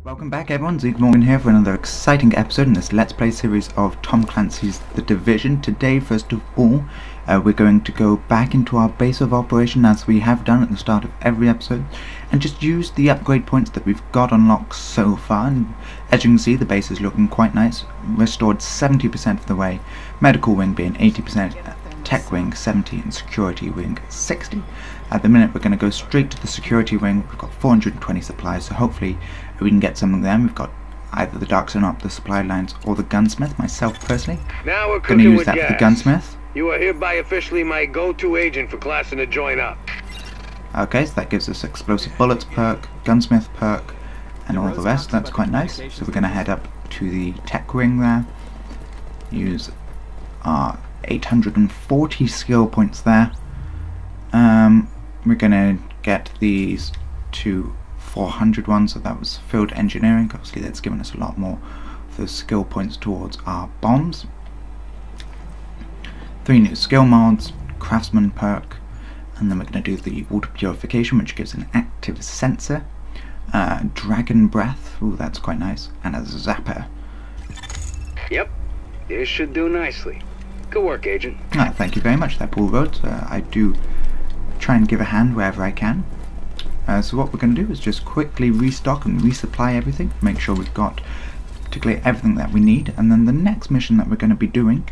Welcome back everyone, Zeke here for another exciting episode in this Let's Play series of Tom Clancy's The Division. Today, first of all, we're going to go back into our base of operation as we have done at the start of every episode and just use the upgrade points that we've got unlocked so far. And as you can see, the base is looking quite nice, restored 70% of the way, medical wing being 80%, tech wing 70 and security wing 60. At the minute we're going to go straight to the security wing. We've got 420 supplies, so hopefully we can get some of them. We've got either the dark zone up, the supply lines, or the gunsmith. Myself personally, now we're going to use that gas. for the gunsmith. You are hereby officially my go-to agent for classing to join up. Okay, so that gives us explosive bullets perk, gunsmith perk, and all the rest. That's quite nice. So we're going to head up to the tech wing there. Use our 840 skill points there. We're going to get these to 400 ones, so that was field engineering. Obviously that's given us a lot more of those skill points towards our bombs. 3 new skill mods, craftsman perk, and then we're going to do the water purification, which gives an active sensor, dragon breath, ooh, that's quite nice, and a zapper. Yep, this should do nicely. Good work, Agent. Thank you very much there, Paul Rhodes. I do try and give a hand wherever I can. So what we're going to do is just quickly restock and resupply everything, make sure we've got particularly everything that we need, and then the next mission that we're going to be doing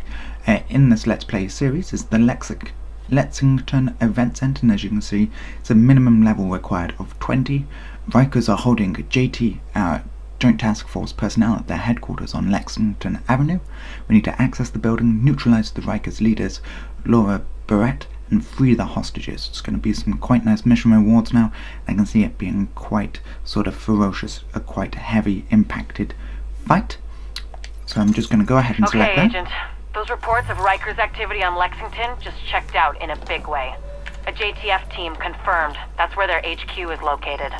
in this Let's Play series is the Lexington Event Centre, and as you can see it's a minimum level required of 20. Rikers are holding JT Joint Task Force personnel at their headquarters on Lexington Avenue. We need to access the building, neutralize the Rikers leaders, Laura Barrett, and free the hostages. It's going to be some quite nice mission rewards now. I can see it being quite sort of ferocious, a quite heavy impacted fight. So I'm just going to go ahead and select that. Okay, Agent. Those reports of Rikers activity on Lexington just checked out in a big way. A JTF team confirmed that's where their HQ is located.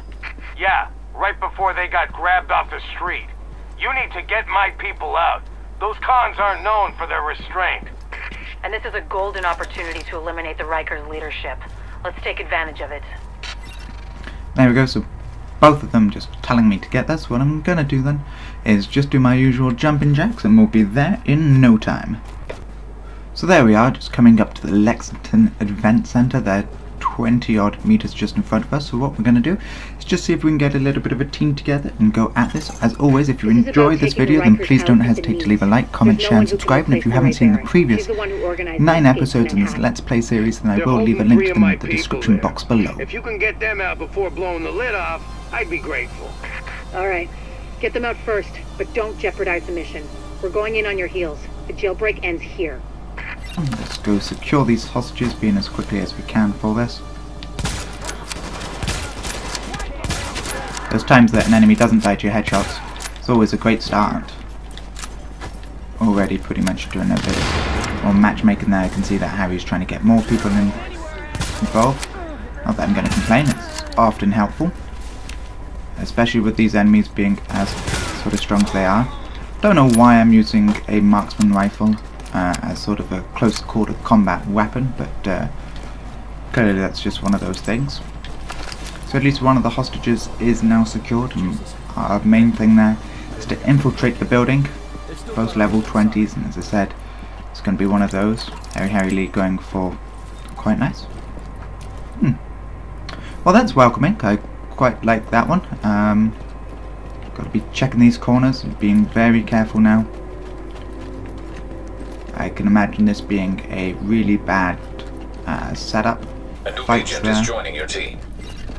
Yeah, right before they got grabbed off the street. You need to get my people out. Those cons aren't known for their restraint. And this is a golden opportunity to eliminate the Rikers leadership. Let's take advantage of it. There we go, so both of them just telling me to get this. What I'm going to do then is just do my usual jumping jacks and we'll be there in no time. So there we are, just coming up to the Lexington Event Centre. They're 20 odd meters just in front of us. So what we're going to do is just see if we can get a little bit of a team together and go at this. As always, if you enjoy this video, then please don't hesitate to leave a like, comment, share and subscribe. And if you haven't seen the previous 9 episodes in this Let's Play series, then I will leave a link to them in the description box below. If you can get them out before blowing the lid off, I'd be grateful. Alright, get them out first, but don't jeopardize the mission. We're going in on your heels. The jailbreak ends here. Let's go secure these hostages, being as quickly as we can for this. Those times that an enemy doesn't die to your headshots, it's always a great start. Already pretty much doing a bit more matchmaking there. I can see that Harry's trying to get more people involved. Not that I'm going to complain, it's often helpful. Especially with these enemies being as sort of strong as they are. Don't know why I'm using a marksman rifle as sort of a close quarter combat weapon, but clearly that's just one of those things. So at least one of the hostages is now secured, and our main thing there is to infiltrate the building. Both level 20s, and as I said, it's going to be one of those. Harry Lee going for quite nice. Well, that's welcoming. I quite like that one. Got to be checking these corners and being very careful now. I can imagine this being a really bad setup. A new Fights agent there. is joining your team.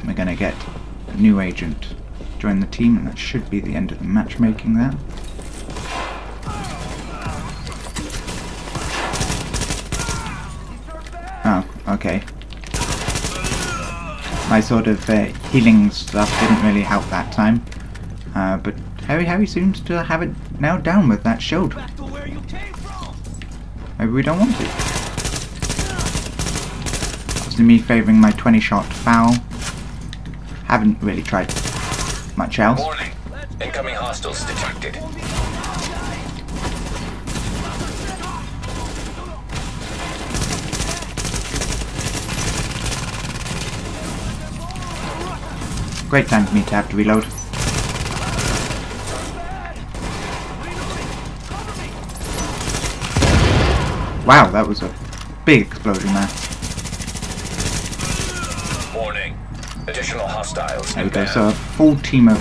We're going to get a new agent join the team, and that should be the end of the matchmaking there. Oh, okay. My sort of healing stuff didn't really help that time, but Harry seems to have it now down with that shield. Maybe we don't want to. Obviously me favouring my 20-shot foul. Haven't really tried much else. Warning. Incoming hostiles detected. Great time for me to have to reload. Wow, that was a big explosion there. Warning. Additional hostiles. There we go, so a full team of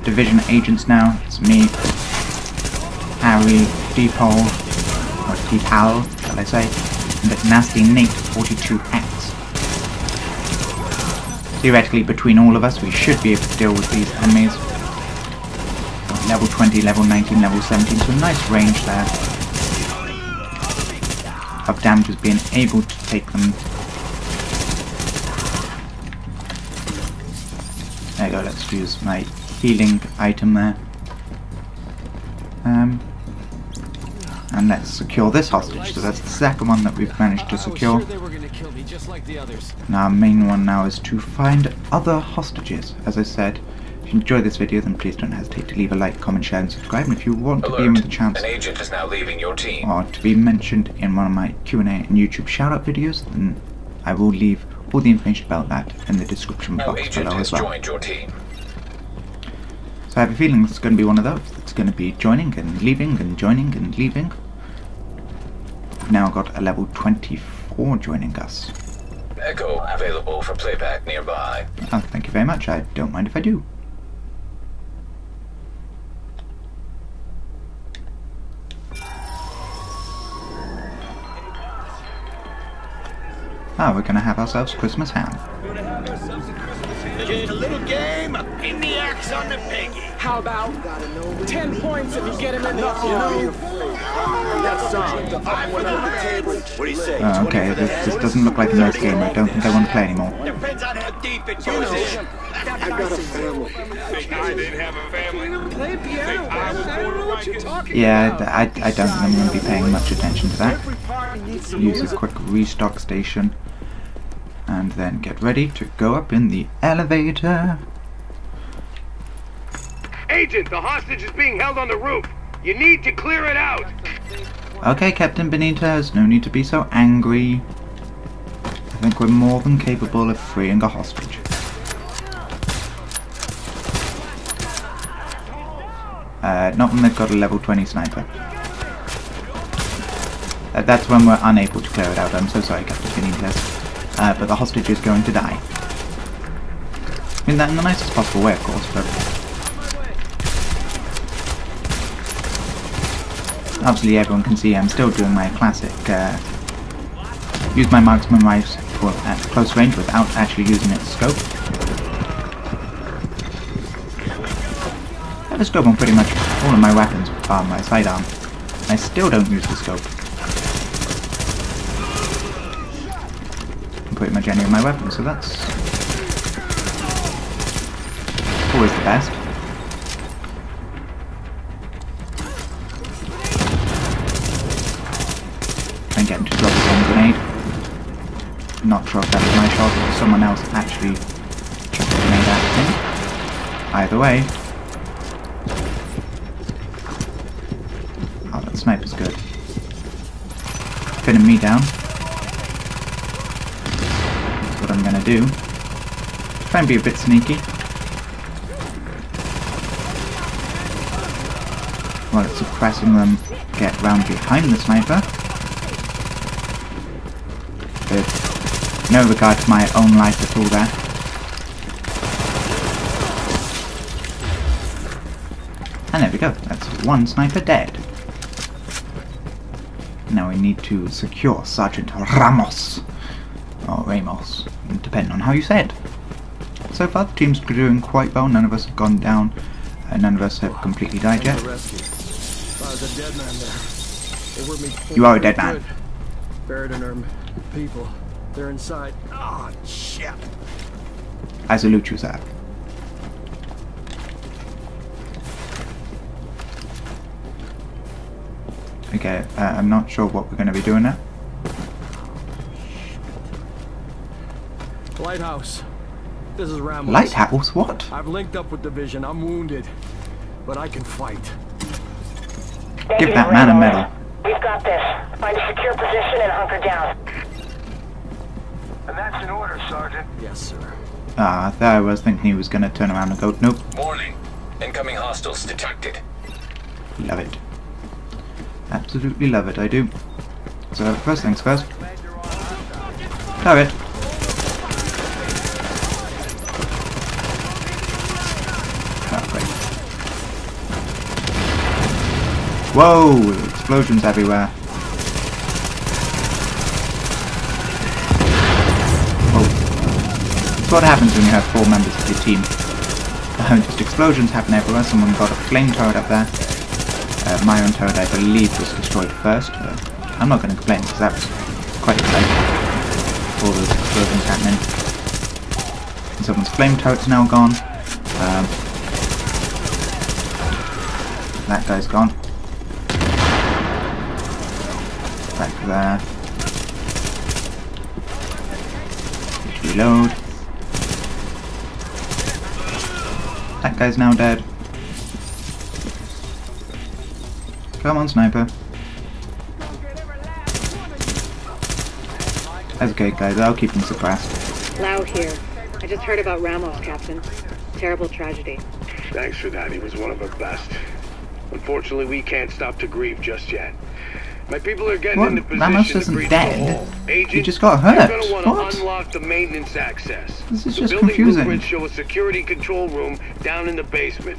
Division agents now. It's me, Harry, Deepole, or Deepal, shall I say, and that nasty Nate 42X. Theoretically, between all of us, we should be able to deal with these enemies. Level 20, level 19, level 17, so a nice range there of damage, being able to take them. There you go, let's use my healing item there. And let's secure this hostage. So that's the second one that we've managed to secure. Now our main one now is to find other hostages. As I said, if you enjoyed this video, then please don't hesitate to leave a like, comment, share and subscribe. And if you want to be in with the chance An agent is now leaving your team. or to be mentioned in one of my Q&A and YouTube shout-out videos, then I will leave all the information about that in the description No box agent below has as well. joined your team. So I have a feeling it's going to be one of those. It's going to be joining and leaving and joining and leaving. We've now got a level 24 joining us. Echo available for playback nearby. Oh, thank you very much. I don't mind if I do. Oh, we're going to have ourselves Christmas ham. Just a little game, a pin the axe on the piggy. How about 10 points if you get him in the What do you say? Oh, okay, this doesn't look like a nice game. I don't think I want to play anymore. Depends on how deep it goes in. I got a family. I didn't have a family. Play piano. I don't know what you're talking Yeah, about. I don't think I'm going to be paying much attention to that. Use a quick restock station. And then get ready to go up in the elevator. Agent, the hostage is being held on the roof. You need to clear it out. Okay, Captain Benitez, no need to be so angry. I think we're more than capable of freeing a hostage. Not when they've got a level 20 sniper. That's when we're unable to clear it out. I'm so sorry, Captain Benitez. But the hostage is going to die. I mean that in the nicest possible way, of course, but obviously everyone can see I'm still doing my classic use my marksman rifle at close range without actually using its scope. I have a scope on pretty much all of my weapons bar my sidearm. I still don't use the scope. Pretty much any of my weapons, so that's always the best. And get him to drop his own grenade. Not sure if that was my shot or someone else actually chucked a grenade at him. Either way. Oh, that sniper's good. Pinning me down. What I'm gonna do, try and be a bit sneaky while it's suppressing them, get round behind the sniper with no regard to my own life at all there. And there we go, that's one sniper dead. Now we need to secure Sergeant Ramos. Or Ramos, depending on how you say it. So far the team's doing quite well, none of us have gone down, none of us have completely died yet. You are a dead man. Buried in our people. They're inside. Oh, shit. I salute you, sir. Okay, I'm not sure what we're going to be doing now. Lighthouse. This is Ramos. Lighthouse? What? I've linked up with Division. I'm wounded, but I can fight. Give that man a medal. We've got this. Find a secure position and hunker down. And that's an order, Sergeant. Yes, sir. Ah, there I was thinking he was going to turn around and go, nope. Warning. Incoming hostiles detected. Love it. Absolutely love it, I do. So first things first. Target. Oh, great. Whoa! Explosions everywhere. Oh. That's what happens when you have 4 members of your team. Just explosions happen everywhere. Someone got a flame turret up there. My own turret, I believe, was destroyed first. I'm not going to complain because that was quite exciting. All those explosions happening. And someone's flame turret's now gone. That guy's gone. Back there. Reload. That guy's now dead. Come on, sniper. That's okay, guys. I'll keep them suppressed. Lau here. I just heard about Ramos, Captain. Terrible tragedy. Thanks for that. He was one of our best. Unfortunately, we can't stop to grieve just yet. My people are getting into position Ramos to isn't breach dead. the wall. Agent, He just got hurt. You're gonna want What? to unlock the maintenance access. This is The just building confusing. blueprints show a security control room down in the basement.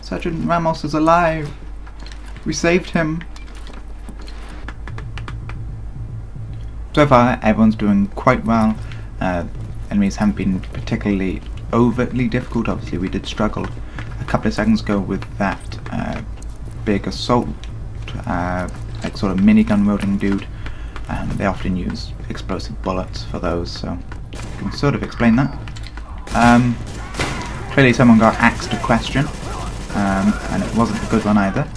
Sergeant Ramos is alive. We saved him. So far, everyone's doing quite well. Enemies haven't been particularly overtly difficult. Obviously, we did struggle a couple of seconds ago with that big assault, like sort of minigun wielding dude. They often use explosive bullets for those, so I can sort of explain that. Clearly, someone got asked a question. And it wasn't a good one either.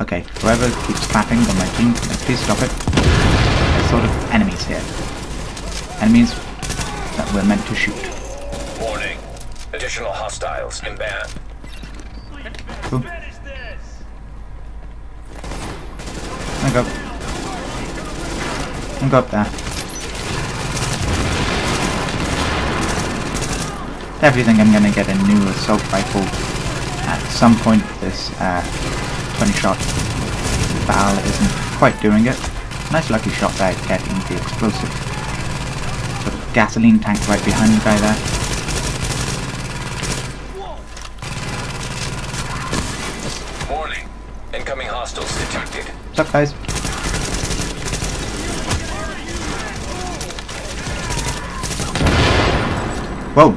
Okay, whoever keeps clapping on my team, please stop it. There's sort of enemies here. Enemies that we're meant to shoot. Warning. Additional hostiles inbound. Cool. I'll go up there. Definitely think I'm going to get a new assault rifle at some point. This 20-shot barrel isn't quite doing it. Nice lucky shot there getting the explosive sort of gasoline tank right behind the guy there. Warning. Incoming hostiles detected. What's up, guys? Whoa!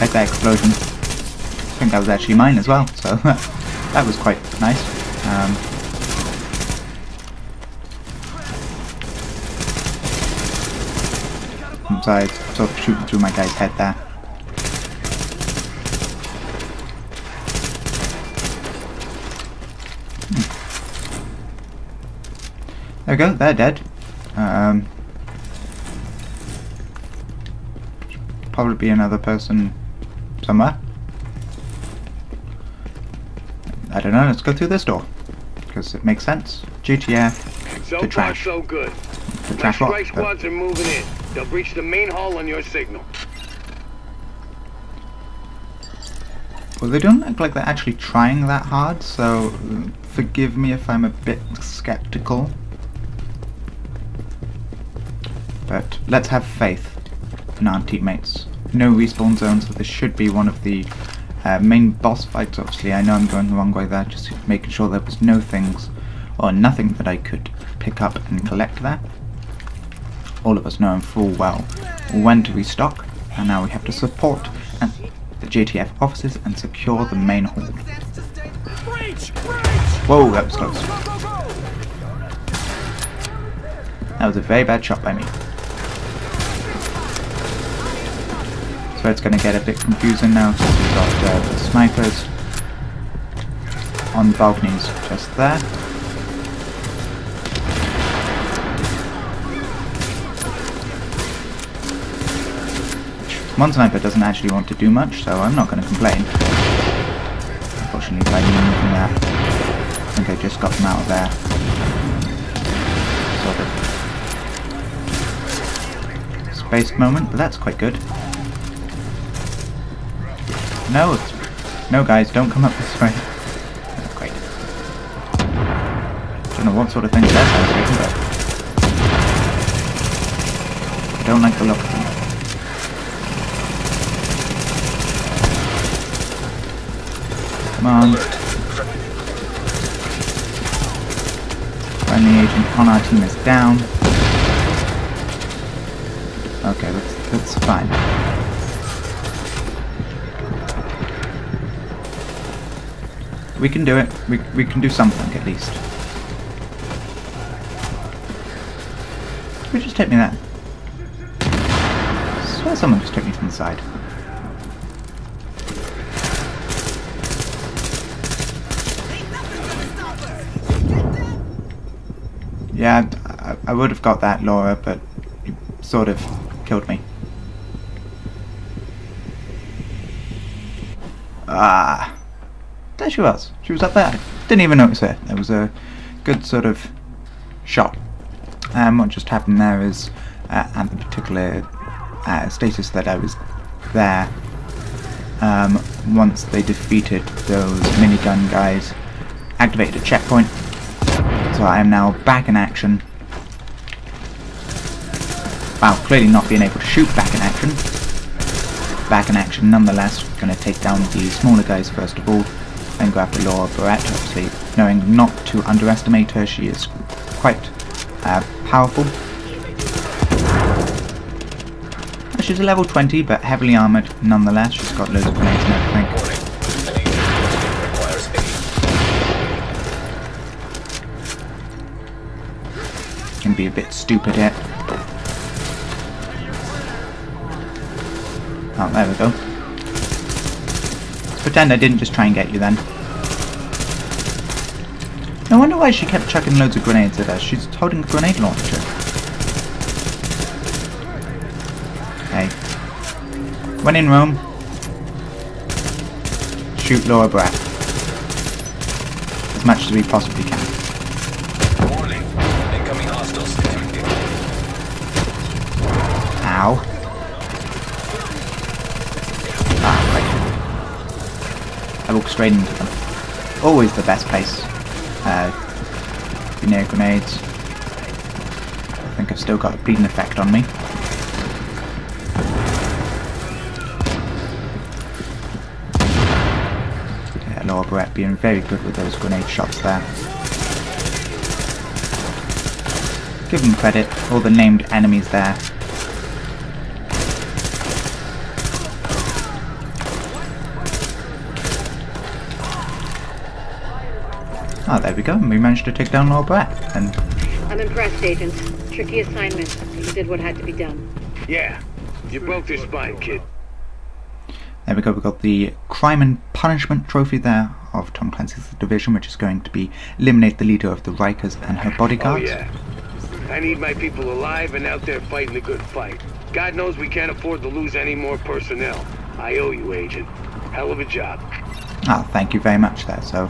Like that explosion. I think that was actually mine as well, so that was quite nice. So I sort of shooting through my guy's head there. There we go, they're dead. Probably be another person somewhere. I don't know, let's go through this door. Because it makes sense. GTF So to far, trash. so good. To My trash what? strike squads are moving in. They'll breach the main hall on your signal. Well, they don't look like they're actually trying that hard, so forgive me if I'm a bit skeptical. But let's have faith in our teammates. No respawn zone, so this should be one of the main boss fights. Obviously, I know I'm going the wrong way there, just making sure there was no things or nothing that I could pick up and collect there. All of us knowing full well when to restock, and now we have to support the JTF offices and secure the main hall. Whoa, that was close. That was a very bad shot by me. So it's going to get a bit confusing now, since we've got the snipers on the balconies just there. One sniper doesn't actually want to do much, so I'm not going to complain. Unfortunately, by moving that, I think I just got them out of there. Sort of spaced moment, but that's quite good. No, no guys, don't come up this way. don't know what sort of things they're fabricating, but I don't like the look of them. Come on. Friendly agent on our team is down. Okay, that's fine. We can do it. We can do something at least. Who just hit me there? I swear someone just hit me from the side. Yeah, I would have got that, Laura, but you sort of killed me. Ah, there she was. She was up there. Didn't even notice her. There was a good sort of shot. What just happened there is, at the particular status that I was there, once they defeated those minigun guys, activated a checkpoint. So I am now back in action. Wow, clearly not being able to shoot back in action. Back in action nonetheless. Going to take down the smaller guys first of all, then grab the Laura Barrett, obviously knowing not to underestimate her. She is quite powerful. She's a level 20 but heavily armoured nonetheless. She's got loads of grenades and everything. Can be a bit stupid here. Oh, there we go. Let's pretend I didn't just try and get you then. I wonder why she kept chucking loads of grenades at us. She's holding a grenade launcher. Hey. When in Rome, shoot Laura Barrett. As much as we possibly can. Ow. Ah, right. I walk straight into them. Always the best place. Near grenades. I think I've still got a bleeding effect on me. Yeah, Laura Barrett being very good with those grenade shots there. Give them credit, all the named enemies there. Oh, there we go, and we managed to take down Laura Barrett. And I'm impressed, Agent. Tricky assignment, but you did what had to be done. Yeah, you broke their spine, kid. There we go, we got the Crime and Punishment trophy there of Tom Clancy's Division, which is going to be eliminate the leader of the Rikers and her bodyguards. Oh yeah. I need my people alive and out there fighting a good fight. God knows we can't afford to lose any more personnel. I owe you, Agent. Hell of a job. Ah, thank you very much there. So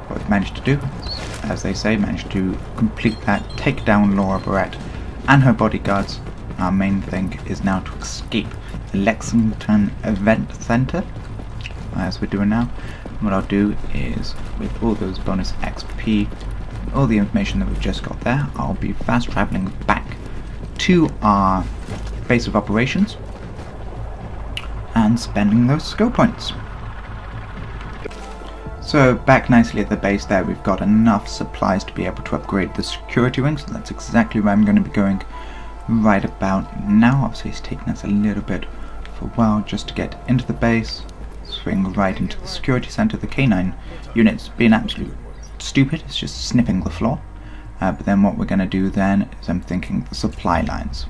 what we've managed to do, as they say, managed to complete that, take down Laura Barrett and her bodyguards. Our main thing is now to escape the Lexington Event Centre, as we're doing now. And what I'll do is, with all those bonus XP, all the information that we've just got there, I'll be fast travelling back to our base of operations and spending those skill points. So back nicely at the base there, we've got enough supplies to be able to upgrade the security ring, so that's exactly where I'm going to be going right about now. Obviously it's taken us a little bit for a while just to get into the base, swing right into the security centre. The K9 unit's been absolutely stupid, it's just sniffing the floor. But then what we're going to do then is I'm thinking the supply lines.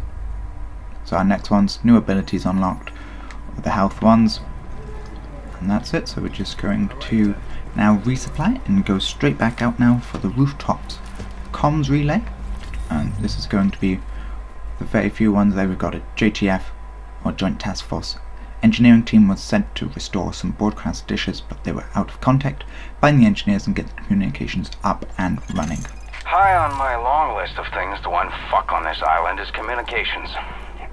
So our next one's new abilities unlocked, the health ones, and that's it. So we're just going to now resupply and go straight back out now for the Rooftops comms relay. And this is going to be the very few ones there. We've got a JTF, or Joint Task Force engineering team, was sent to restore some broadcast dishes, but they were out of contact. Find the engineers and get the communications up and running. High on my long list of things to unfuck on this island is communications.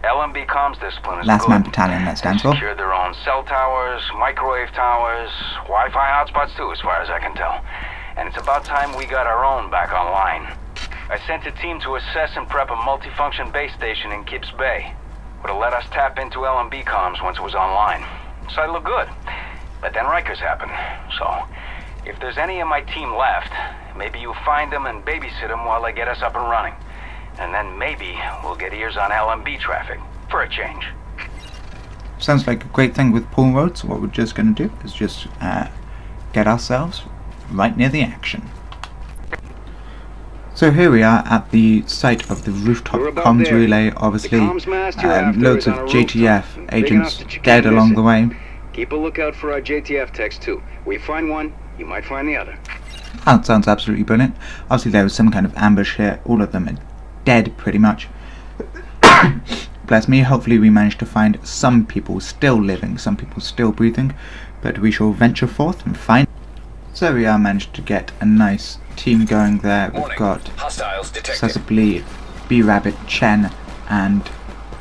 LMB comms discipline is Last good. Man Battalion, that stands for. Secured their own cell towers, microwave towers, Wi-Fi hotspots too, as far as I can tell. and it's about time we got our own back online. I sent a team to assess and prep a multifunction base station in Gibbs Bay. Would have let us tap into LMB comms once it was online. So I look good. But then Rikers happened. So, if there's any of my team left, maybe you find them and babysit them while they get us up and running. And then maybe we'll get ears on LMB traffic, for a change. Sounds like a great thing with Paul Road, so what we're just going to do is just get ourselves right near the action. So here we are at the site of the Rooftop comms there. relay, obviously loads of JTF agents dead along the way. Keep a lookout for our JTF techs too. We find one, you might find the other. That sounds absolutely brilliant. Obviously there was some kind of ambush here, all of them are dead pretty much. Bless me, hopefully we managed to find some people still living, some people still breathing, but we shall venture forth and find. So we are managed to get a nice team going there. We've got accessibly B-Rabbit, Chen and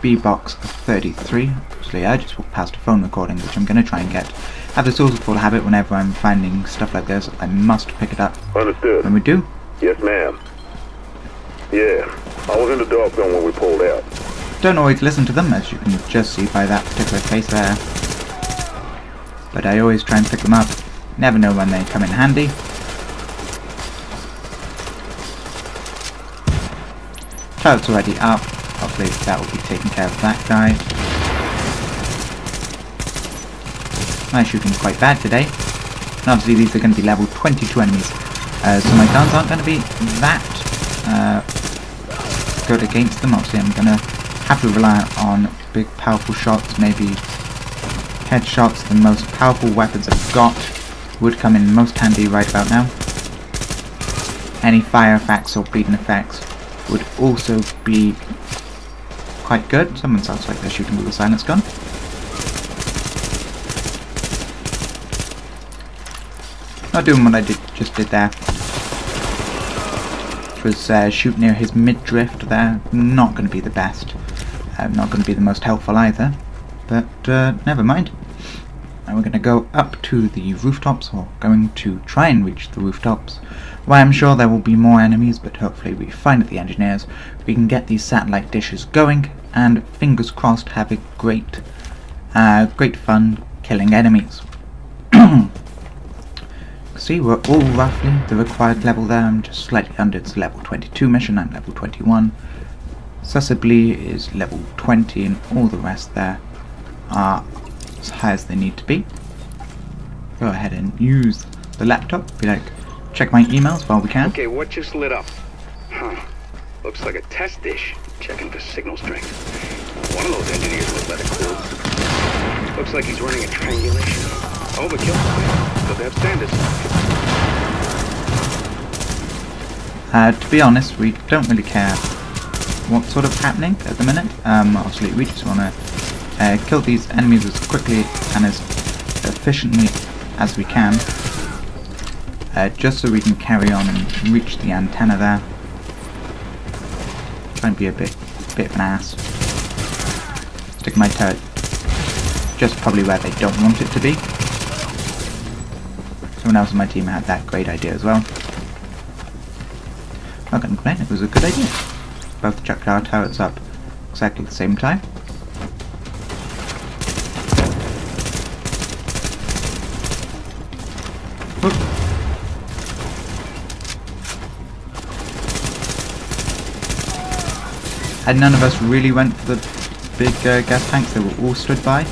B-Box 33. Obviously I just walked past a phone recording which I'm going to try and get. I have this awful habit whenever I'm finding stuff like this, I must pick it up. Understood. And we do. Yes, ma'am. Yeah, I was in the dark zone when we pulled out. Don't always listen to them, as you can just see by that particular case there. But I always try and pick them up. Never know when they come in handy. Turret's already up. Hopefully that will be taking care of that guy. My shooting's quite bad today. And obviously these are going to be level 22 enemies. So my guns aren't going to be that good against them. Obviously I'm going to have to rely on big powerful shots, maybe headshots. The most powerful weapons I've got would come in most handy right about now. Any fire effects or bleeding effects would also be quite good. Someone sounds like they're shooting with a silence gun. Not doing what I just did there. Which was shoot near his mid-drift there. Not going to be the best. Not going to be the most helpful either. But never mind. And we're going to go up to the rooftops, or going to try and reach the rooftops, where I'm sure there will be more enemies, but hopefully we find the engineers, we can get these satellite dishes going, and fingers crossed have a great fun killing enemies. See, we're all roughly the required level there. I'm just slightly under. It's level 22 mission, I'm level 21. Accessibly is level 20, and all the rest there are as high as they need to be. Go ahead and use the laptop. Be like, check my emails while we can. Okay, what just lit up? Huh. Looks like a test dish. Checking for signal strength. One of those engineers was let it cool. Looks like he's running a triangulation. Overkill. But they have standards. To be honest, we don't really care what's sort of happening at the minute. Obviously we just want to kill these enemies as quickly and as efficiently as we can, just so we can carry on and reach the antenna there. Try and be a bit of an ass. Stick my turret just probably where they don't want it to be. Someone else on my team had that great idea as well. Not gonna complain, it was a good idea. Both chucked our turrets up exactly at the same time. Whoop. And none of us really went for the big gas tanks, they were all stood by.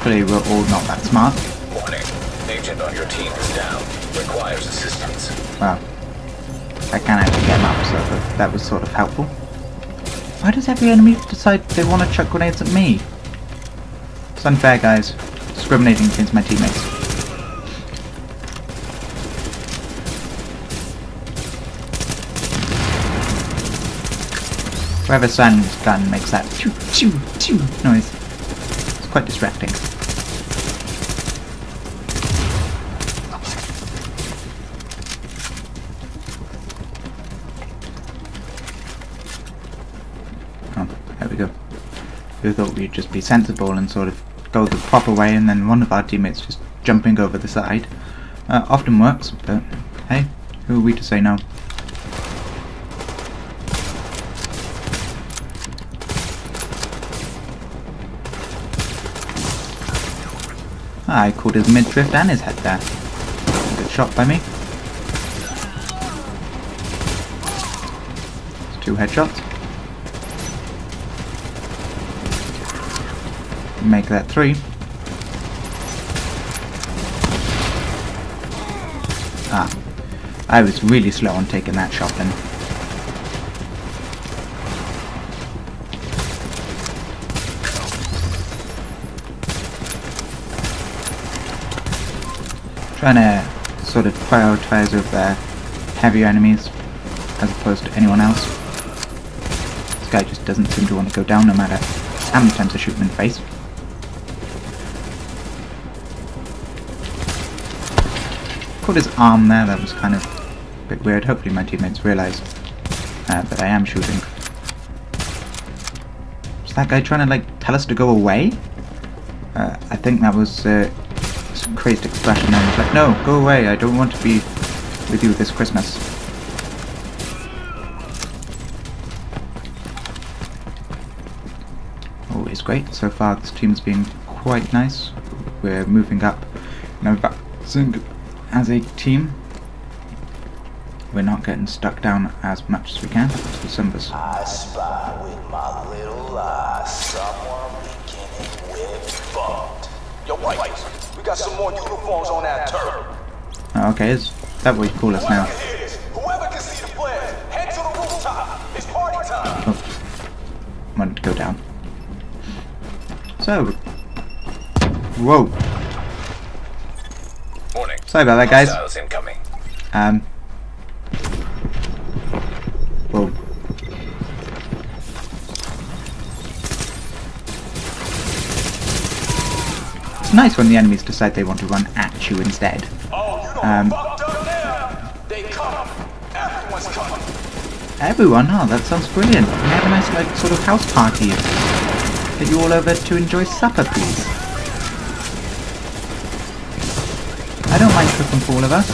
Clearly we're all not that smart. Warning. Agent on your team is down. Requires assistance. Well, I can actually get them up, so that was sort of helpful. Why does every enemy decide they want to chuck grenades at me? It's unfair, guys. Discriminating against my teammates. Whoever silenced his gun makes that choo choo choo noise. It's quite distracting. There we go. We thought we'd just be sensible and sort of go the proper way, and then one of our teammates just jumping over the side. Often works, but hey, who are we to say no? I caught his mid-drift and his head there. Good shot by me. It's 2 headshots. Make that 3. Ah, I was really slow on taking that shot then. Trying to sort of prioritize over heavier enemies as opposed to anyone else. This guy just doesn't seem to want to go down no matter how many times I shoot him in the face. Caught his arm there, that was kind of a bit weird. Hopefully my teammates realised that I am shooting. Is that guy trying to like tell us to go away? I think that was some crazed expression there. He's like, no, go away, I don't want to be with you this Christmas. Always great. So far this team's been quite nice. We're moving up and advancing as a team. We're not getting stuck down as much as we can. So some of us. I spy with my little eyes someone beginning with fucked. Yo, white, we got some more uniforms on that turret. Oh, okay, is that what you call us now? Whoever can see the players, head to the rooftop. It's party time. Oh, wanted to go down. So, whoa. Morning. Sorry about that, guys. Hostiles incoming. Whoa. It's nice when the enemies decide they want to run at you instead. They come. Everyone's coming. Everyone? Oh, that sounds brilliant. We have a nice, like, sort of house party. Get you all over to enjoy supper, please. I don't mind cooking for all of us.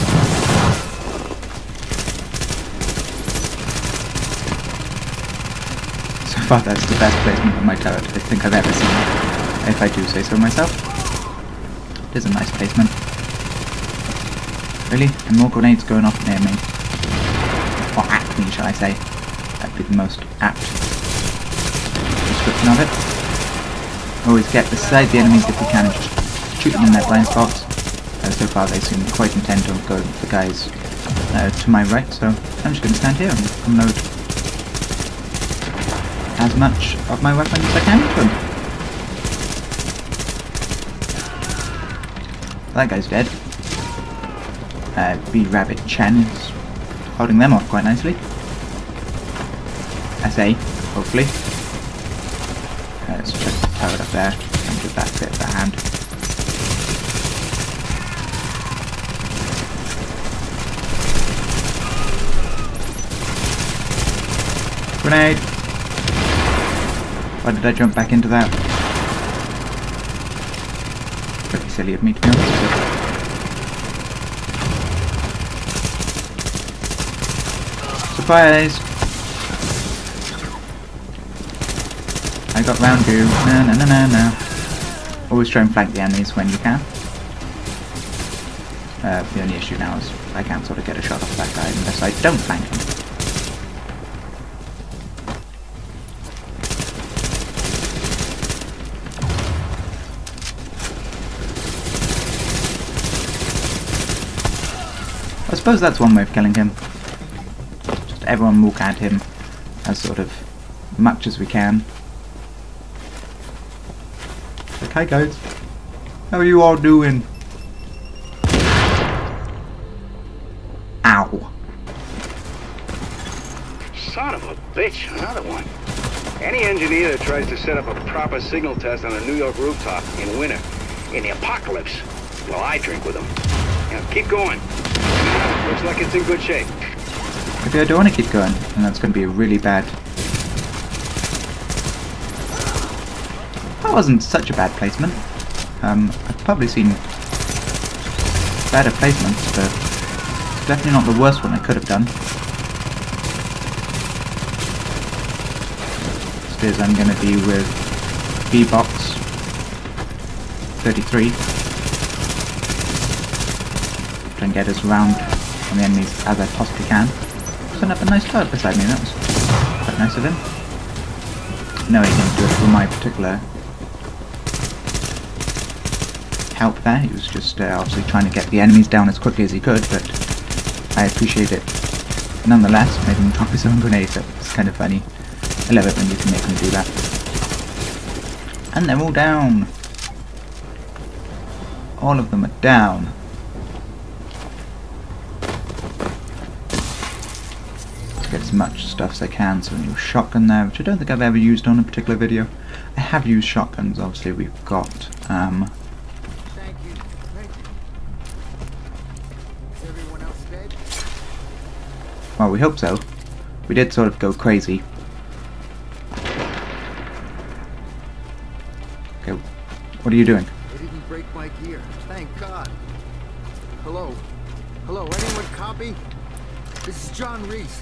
So far, that's the best placement of my turret I think I've ever seen, if I do say so myself. It is a nice placement. Really? And more grenades going off near me. Or at me, shall I say. That'd be the most apt description of it. Always get beside the enemies if you can, just shoot them in their blind spots. So far they seem quite intent on going for the guys to my right, so I'm just going to stand here and unload as much of my weapons as I can into them. That guy's dead. B-Rabbit Chen is holding them off quite nicely. SA, hopefully. Let's check the turret up there and give that bit of a hand. Grenade! Why did I jump back into that? Pretty silly of me to be honest with you. Surprise! I got round you. No. Always try and flank the enemies when you can. The only issue now is I can't sort of get a shot off that guy unless I don't flank him. I suppose that's one way of killing him. Just everyone walk at him as sort of much as we can. Like, hi guys, how are you all doing? Ow. Son of a bitch, another one. Any engineer that tries to set up a proper signal test on a New York rooftop in winter, in the apocalypse, well, I drink with them. Now, keep going. Looks like it's in good shape. Maybe I don't want to keep going, and that's going to be really bad. That wasn't such a bad placement. I've probably seen better placements, but it's definitely not the worst one I could have done. Is I'm going to be with B-Box 33. Try and get as around on the enemies as I possibly can. Set up a nice turret beside me, that was quite nice of him. No, he didn't do it for my particular help there. He was just obviously trying to get the enemies down as quickly as he could, but I appreciate it nonetheless. Made him drop his own grenade, so it's kind of funny. I love it when you can make them do that. And they're all down. All of them are down. Let's get as much stuff as I can. So a new shotgun there, which I don't think I've ever used on a particular video. I have used shotguns, obviously we've got Thank you. Is everyone else dead? well, we hope so. We did sort of go crazy. What are you doing? They didn't break my gear. Thank God. Hello? Hello, anyone copy? This is John Reese.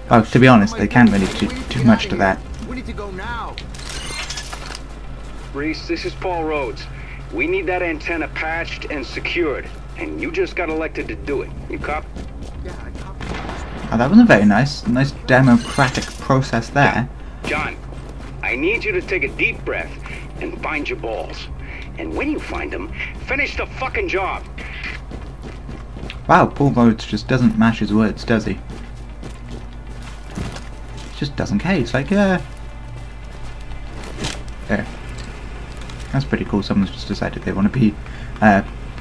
Oh, to be honest, they can't really do too much to that. We need to go now. Reese, this is Paul Rhodes. We need that antenna patched and secured. And you just got elected to do it. You cop? Yeah, I copy. Oh, that was a very nice democratic process there. John, I need you to take a deep breath and find your balls. And when you find them, finish the fucking job. Wow, Paul Rhodes just doesn't match his words, does he? Just doesn't care. It's like, there. That's pretty cool. Someone's just decided they want to be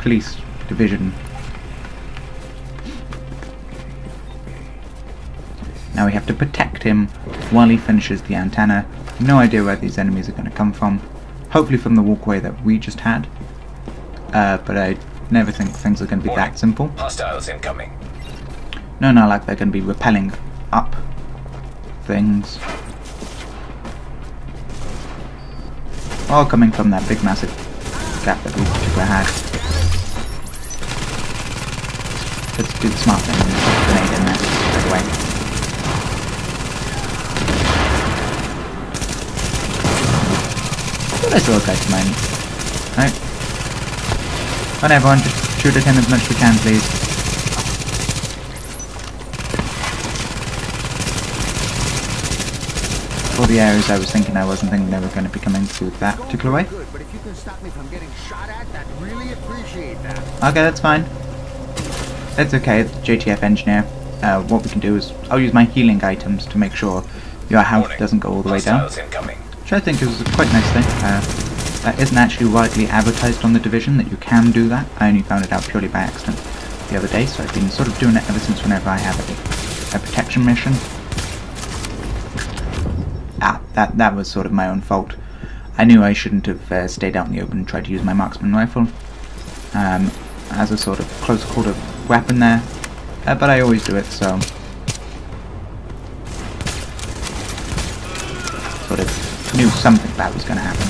police division. Now we have to protect him while he finishes the antenna. No idea where these enemies are going to come from. Hopefully from the walkway that we just had. But I never think things are going to be that simple. Hostiles incoming. No, like they're going to be rappelling up things. All coming from that big massive gap that we particularly had. Let's do the smart thing and put a grenade in there straight away. I saw a guy to mine. Right. Come on everyone, just shoot at him as much as we can, please. For the areas I was thinking, I wasn't thinking they were going to be coming through that particular way. Good, but if you can stop me from getting shot at, I'd really appreciate that. Okay, that's fine. That's okay, it's JTF engineer. What we can do is, I'll use my healing items to make sure your health doesn't go all the way down. Which I think is a quite nice thing. That isn't actually widely advertised on the Division, that you can do that. I only found it out purely by accident the other day, so I've been sort of doing it ever since whenever I have a protection mission. That was sort of my own fault. I knew I shouldn't have stayed out in the open and tried to use my marksman rifle as a sort of close quarter weapon there, but I always do it, so sort of knew something bad was going to happen.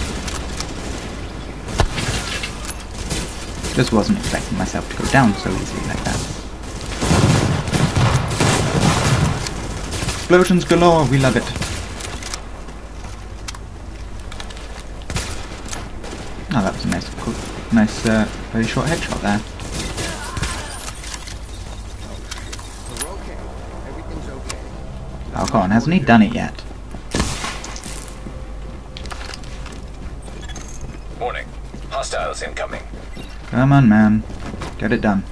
Just wasn't expecting myself to go down so easily like that. Explosions galore, we love it. Oh, that was a nice, very short headshot there. We're okay. Everything's okay. Oh, come on, hasn't he done it yet? Warning. Hostiles incoming. Come on, man. Get it done.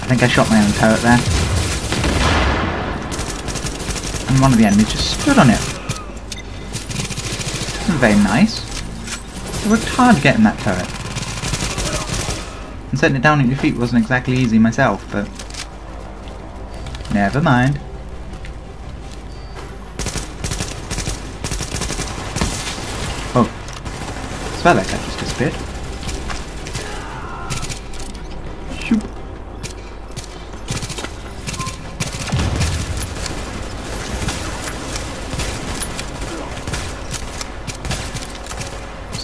I think I shot my own turret there. And one of the enemies just stood on it. Wasn't very nice. It worked hard getting that turret. And setting it down at your feet wasn't exactly easy myself, but never mind. Oh, I swear that guy just disappeared. Shoop.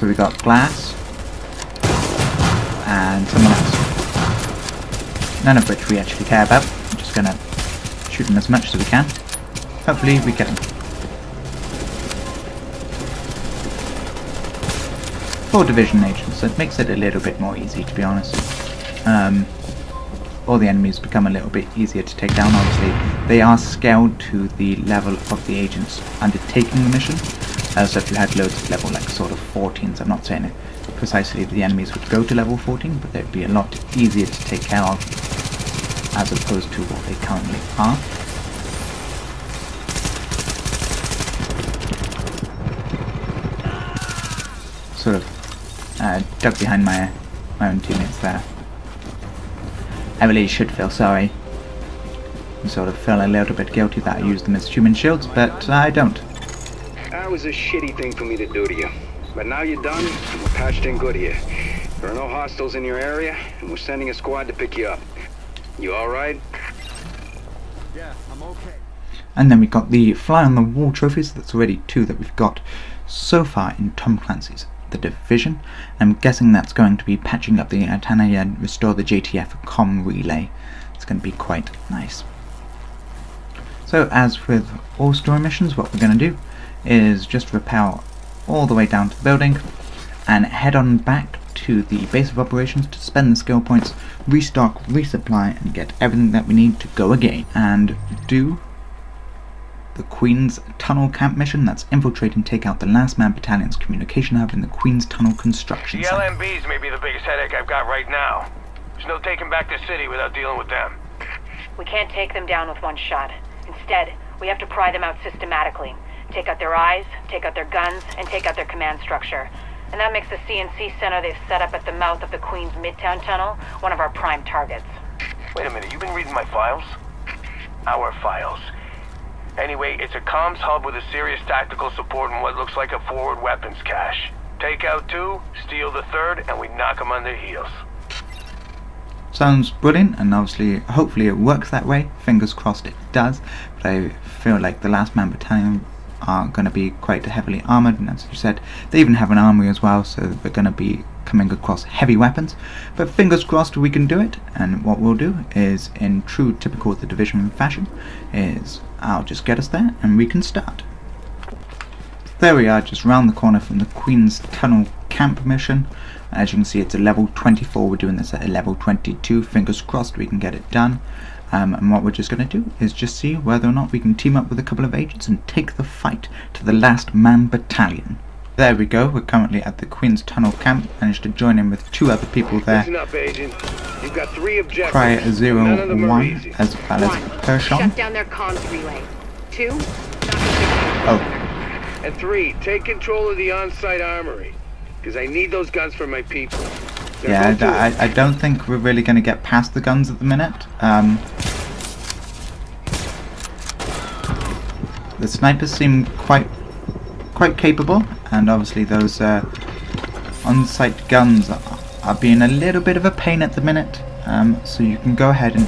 So we got glass and someone else. None of which we actually care about. I'm just gonna shoot them as much as we can. Hopefully we get them. 4 division agents, so it makes it a little bit more easy, to be honest. All the enemies become a little bit easier to take down. Obviously they are scaled to the level of the agents undertaking the mission. So if you had loads of level like sort of 14s, I'm not saying it precisely the enemies would go to level 14, but they'd be a lot easier to take care of as opposed to what they currently are. Sort of dug behind my own teammates there. I really should feel sorry. I sort of feel a little bit guilty that I used them as human shields, but I don't. That was a shitty thing for me to do to you. But now you're done, and we're patched in good here. There are no hostiles in your area, and we're sending a squad to pick you up. You alright? Yeah, I'm okay. And then we got the fly on the wall trophies. That's already 2 that we've got so far in Tom Clancy's The Division. I'm guessing that's going to be patching up the antenna and restore the JTF Comm relay. It's going to be quite nice. So as with all story missions, what we're going to do is just rappel all the way down to the building and head on back to the base of operations to spend the skill points, restock, resupply, and get everything that we need to go again and do the Queen's Tunnel Camp mission. That's infiltrate and take out the Last Man Battalion's communication hub in the Queen's Tunnel construction The site. LMBs may be the biggest headache I've got right now. There's no taking back the city without dealing with them. We can't take them down with one shot. Instead, we have to pry them out systematically. Take out their eyes, take out their guns, and take out their command structure. And that makes the CNC center they've set up at the mouth of the Queen's Midtown Tunnel one of our prime targets. Wait a minute, you've been reading my files? Our files. Anyway, it's a comms hub with a serious tactical support and what looks like a forward weapons cache. Take out 2, steal the 3rd, and we knock them on their heels. Sounds brilliant, and obviously, hopefully it works that way. Fingers crossed it does. But I feel like the Last Man Battalion are going to be quite heavily armoured, and as you said, they even have an armory as well, so they're going to be coming across heavy weapons. But fingers crossed we can do it, and what we'll do is, in true typical The Division fashion, is I'll just get us there and we can start. There we are, just round the corner from the Queen's Tunnel Camp mission. As you can see, it's a level 24, we're doing this at a level 22, fingers crossed we can get it done. And what we're just going to do is just see whether or not we can team up with a couple of agents and take the fight to the Last Man Battalion. There we go, we're currently at the Queen's Tunnel Camp, managed to join in with 2 other people there. Listen up, Agent. You've got 3 objectives. Cryer None of them are 01 easy. as well as 1. Pershon. Shut down their comms relay. 2. Knock Oh, And 3, take control of the on-site armory. Because I need those guns for my people. yeah, I don't think we're really going to get past the guns at the minute. The snipers seem quite capable, and obviously those on-site guns are being a little bit of a pain at the minute. So you can go ahead and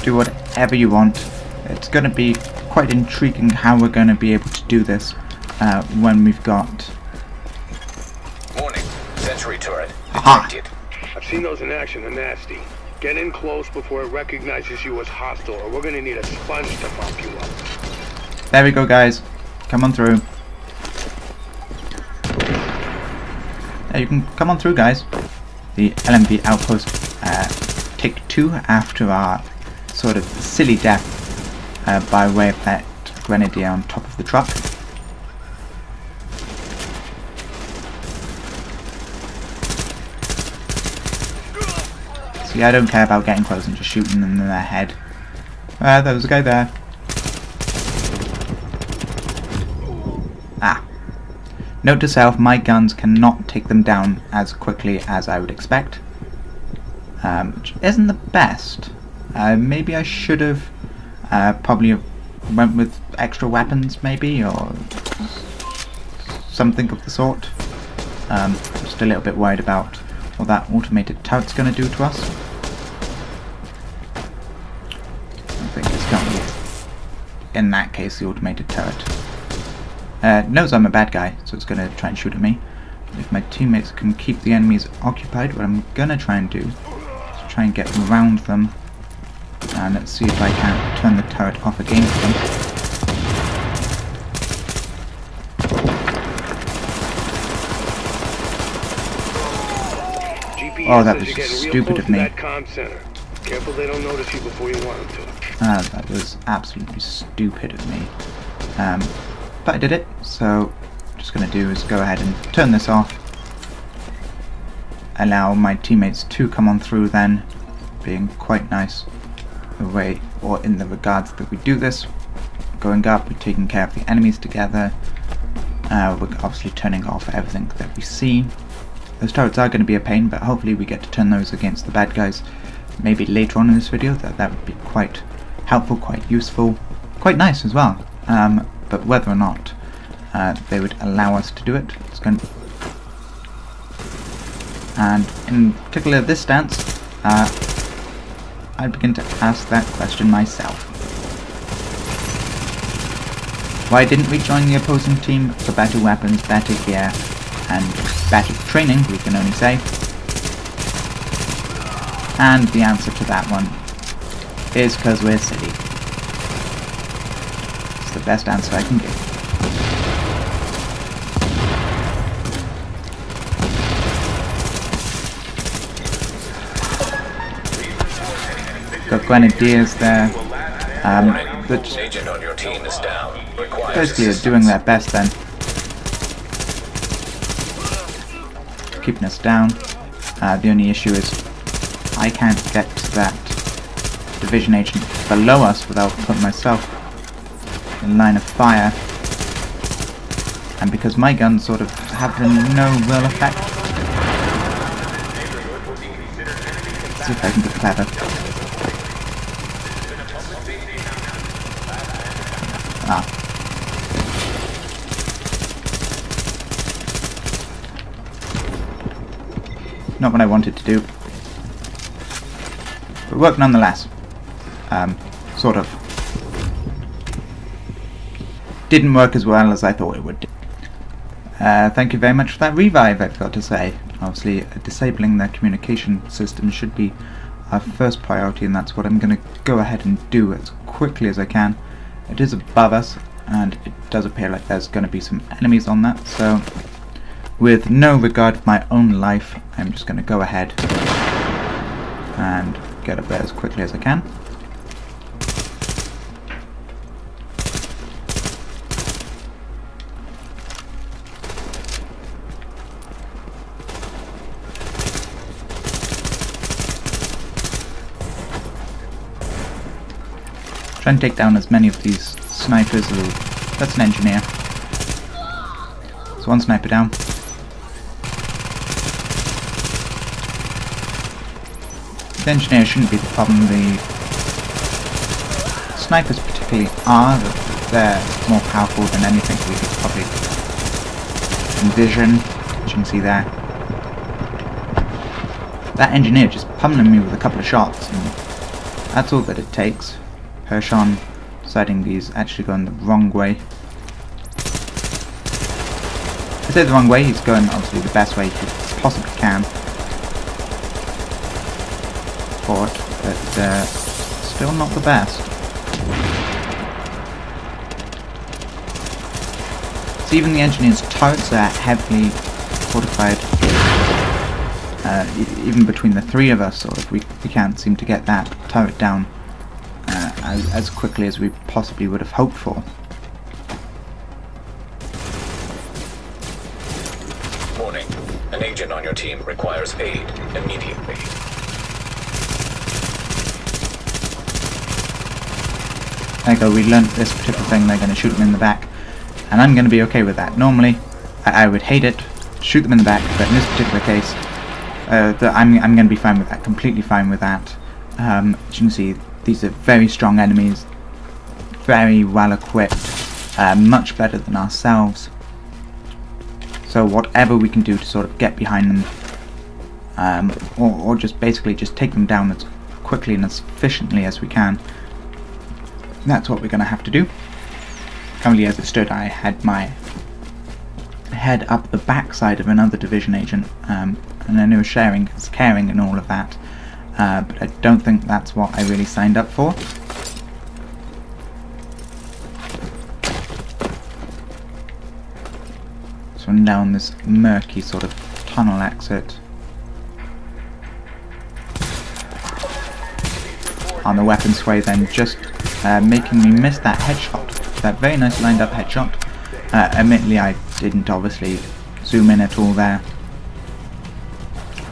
do whatever you want. It's going to be quite intriguing how we're going to be able to do this when we've got... Warning. Sentry turret Aha. detected. I've seen those in action, they're nasty. Get in close before it recognizes you as hostile, or we're gonna need a sponge to mop you up. There we go, guys. Come on through. Yeah, you can come on through, guys. The LMB outpost take 2 after our sort of silly death by way of that grenadier on top of the truck. See, I don't care about getting close and just shooting them in their head. There was a guy there. Ah. Note to self, my guns cannot take them down as quickly as I would expect. Which isn't the best. Maybe I should have probably went with extra weapons, maybe, or something of the sort. I'm just a little bit worried about what that automated turret's going to do to us. I think it's going to be, in that case, the automated turret. knows I'm a bad guy, so it's going to try and shoot at me. If my teammates can keep the enemies occupied, what I'm going to try and do is try and get around them, and let's see if I can turn the turret off against them. Oh, that was stupid of me. Careful they don't notice you before you want them to. That was absolutely stupid of me. But I did it, so what I'm just going to do is go ahead and turn this off. Allow my teammates to come on through then, being quite nice the way, or in the regards that we do this. Going up, we're taking care of the enemies together. We're obviously turning off everything that we see. Those turrets are going to be a pain, but hopefully we get to turn those against the bad guys maybe later on in this video. That would be quite helpful, quite useful, quite nice as well. But whether or not they would allow us to do it, it's going to... And in particular this stance, I begin to ask that question myself. Why didn't we join the opposing team for better weapons, better gear, and better training, we can only say? And the answer to that one is because we're silly. It's the best answer I can give. Got grenadiers there, which basically are doing their best then, keeping us down. The only issue is I can't get to that division agent below us without putting myself in line of fire, and because my guns sort of have no real effect. Let's see if I can be clever. Not what I wanted to do, but worked nonetheless. Sort of. Didn't work as well as I thought it would do. Thank you very much for that revive, I've got to say. Obviously, disabling their communication system should be our first priority, and that's what I'm going to go ahead and do as quickly as I can. It is above us, and it does appear like there's going to be some enemies on that, so with no regard for my own life, I'm just going to go ahead and get up there as quickly as I can. Try and take down as many of these snipers as... That's an engineer. So one sniper down. The engineer shouldn't be the problem. The snipers particularly are. They're more powerful than anything we could probably envision, as you can see there. That engineer just pummeling me with a couple of shots, and that's all that it takes. Hershon deciding he's actually going the wrong way. I say the wrong way, he's going obviously the best way he possibly can for it, but still not the best. So even the engineer's turrets are heavily fortified. Even between the three of us, sort of, we can't seem to get that turret down as quickly as we possibly would have hoped for. Warning. An agent on your team requires aid immediately. There you go, we learnt this particular thing, they're going to shoot them in the back, and I'm going to be okay with that. Normally, I would hate it, shoot them in the back, but in this particular case, I'm going to be fine with that, completely fine with that. As you can see, these are very strong enemies, very well equipped, much better than ourselves. So whatever we can do to sort of get behind them, or just basically just take them down as quickly and as efficiently as we can, that's what we're going to have to do. currently as it stood, I had my head up the backside of another division agent, and I knew sharing is caring and all of that, but I don't think that's what I really signed up for. So I'm down this murky sort of tunnel exit. On the weapon sway then, just making me miss that headshot. That very nice lined up headshot. Admittedly, I didn't obviously zoom in at all there.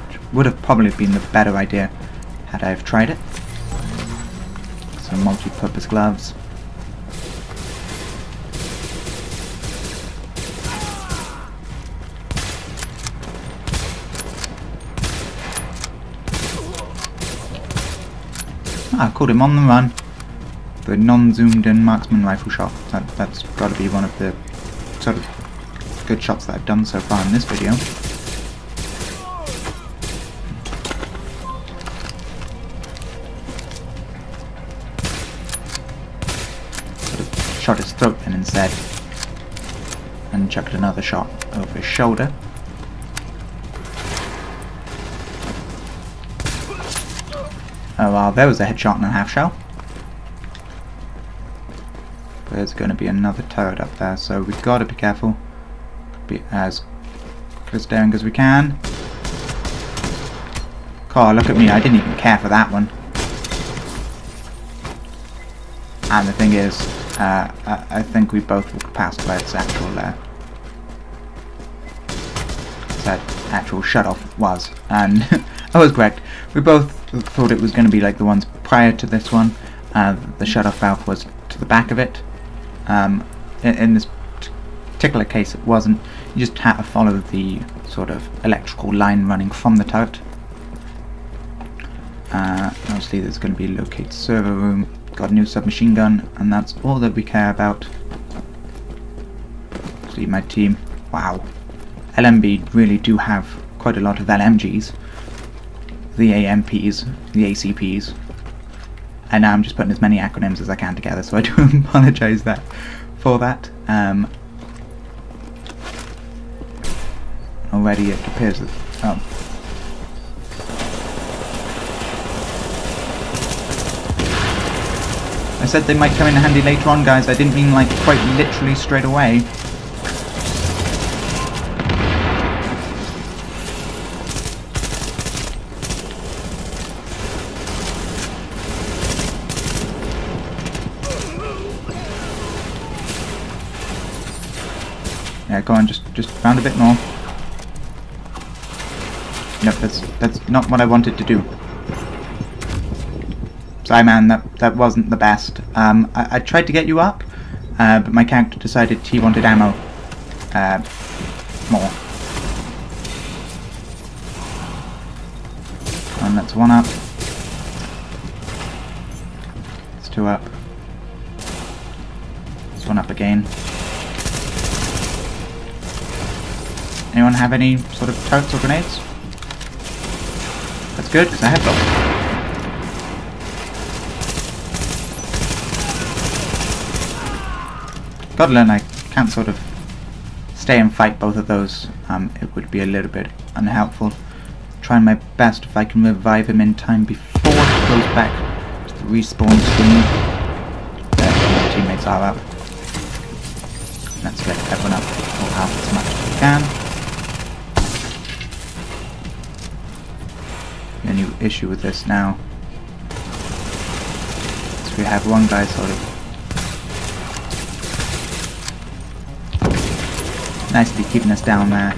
Which would have probably been the better idea had I have tried it. Some multi-purpose gloves. I caught him on the run. The non-zoomed in marksman rifle shot. That's got to be one of the sort of good shots that I've done so far in this video. Sort of shot his throat then instead, and chucked another shot over his shoulder. Oh well, there was a headshot and a half shell. There's going to be another turret up there, so we've got to be careful. Be as staring as we can. Oh, look at me, I didn't even care for that one. And the thing is, I think we both walked past where its actual shut-off was. And I was correct. We both thought it was going to be like the ones prior to this one. The shut-off valve was to the back of it. In this particular case it wasn't. You just had to follow the sort of electrical line running from the turret. Obviously there's going to be locate server room, got a new submachine gun, and that's all that we care about. See my team, wow, LMB really do have quite a lot of LMGs, the AMPs, the ACPs, and now I'm just putting as many acronyms as I can together, so I do apologise for that. Already it appears that I said they might come in handy later on, guys. I didn't mean like quite literally straight away. Yeah, go on, just round a bit more. Nope, that's not what I wanted to do. Sorry man, that wasn't the best. I tried to get you up, but my character decided he wanted ammo more. And that's one up. It's two up. It's one up again. Anyone have any sort of turrets or grenades? That's good, because I have those. Gotta learn I can't sort of stay and fight both of those. It would be a little bit unhelpful. Trying my best if I can revive him in time before he goes back to the respawn screen. There, my teammates are up. Let's let everyone up or out as much as we can. The new issue with this now is we have one guy sort of nicely keeping us down there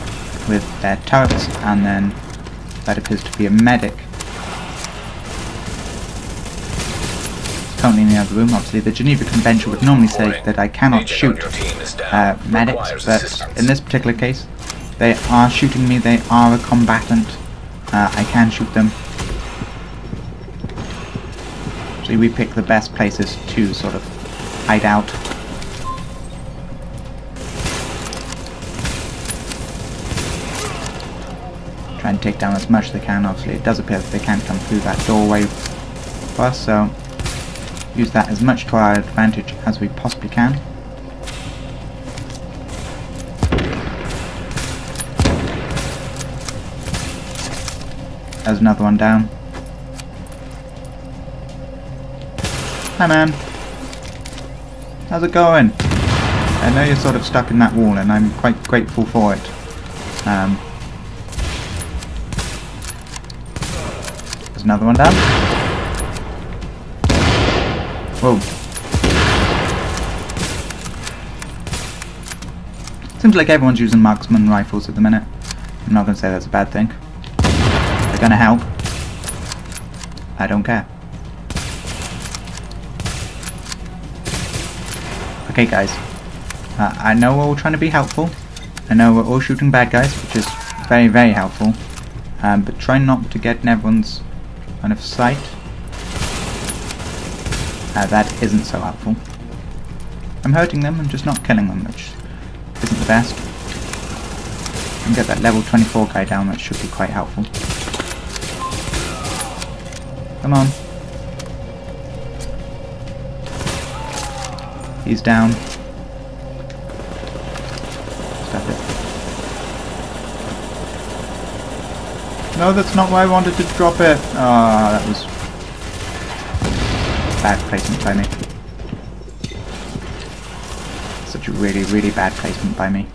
with their turrets, and then that appears to be a medic. Currently in the other room. Obviously the Geneva Convention would normally say that I cannot shoot medics, but in this particular case they are shooting me, they are a combatant. I can shoot them. So we pick the best places to sort of hide out. Try and take down as much as they can. Obviously it does appear that they can't come through that doorway for us, so use that as much to our advantage as we possibly can. There's another one down. Hi man. How's it going? I know you're sort of stuck in that wall and I'm quite grateful for it. There's another one down. Whoa. Seems like everyone's using marksman rifles at the minute. I'm not going to say that's a bad thing. They're going to help. I don't care. Okay guys, I know we're all trying to be helpful. I know we're all shooting bad guys, which is very, very helpful. But try not to get in everyone's line of sight. That isn't so helpful. I'm hurting them, I'm just not killing them, which isn't the best. And get that level 24 guy down, that should be quite helpful. Come on. He's down. Stop it. No, that's not where I wanted to drop it. Ah, that was bad placement by me. Such a really, really bad placement by me.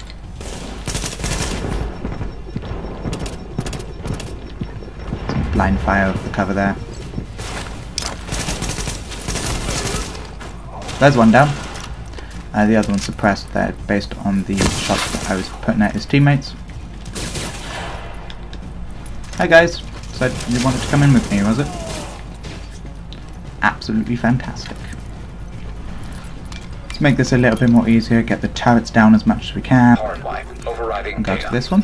Some blind fire over the cover there. There's one down. The other one's suppressed there based on the shots that I was putting at his teammates. Hi guys, so you wanted to come in with me, was it? Absolutely fantastic. Let's make this a little bit more easier, get the turrets down as much as we can. And go to this one.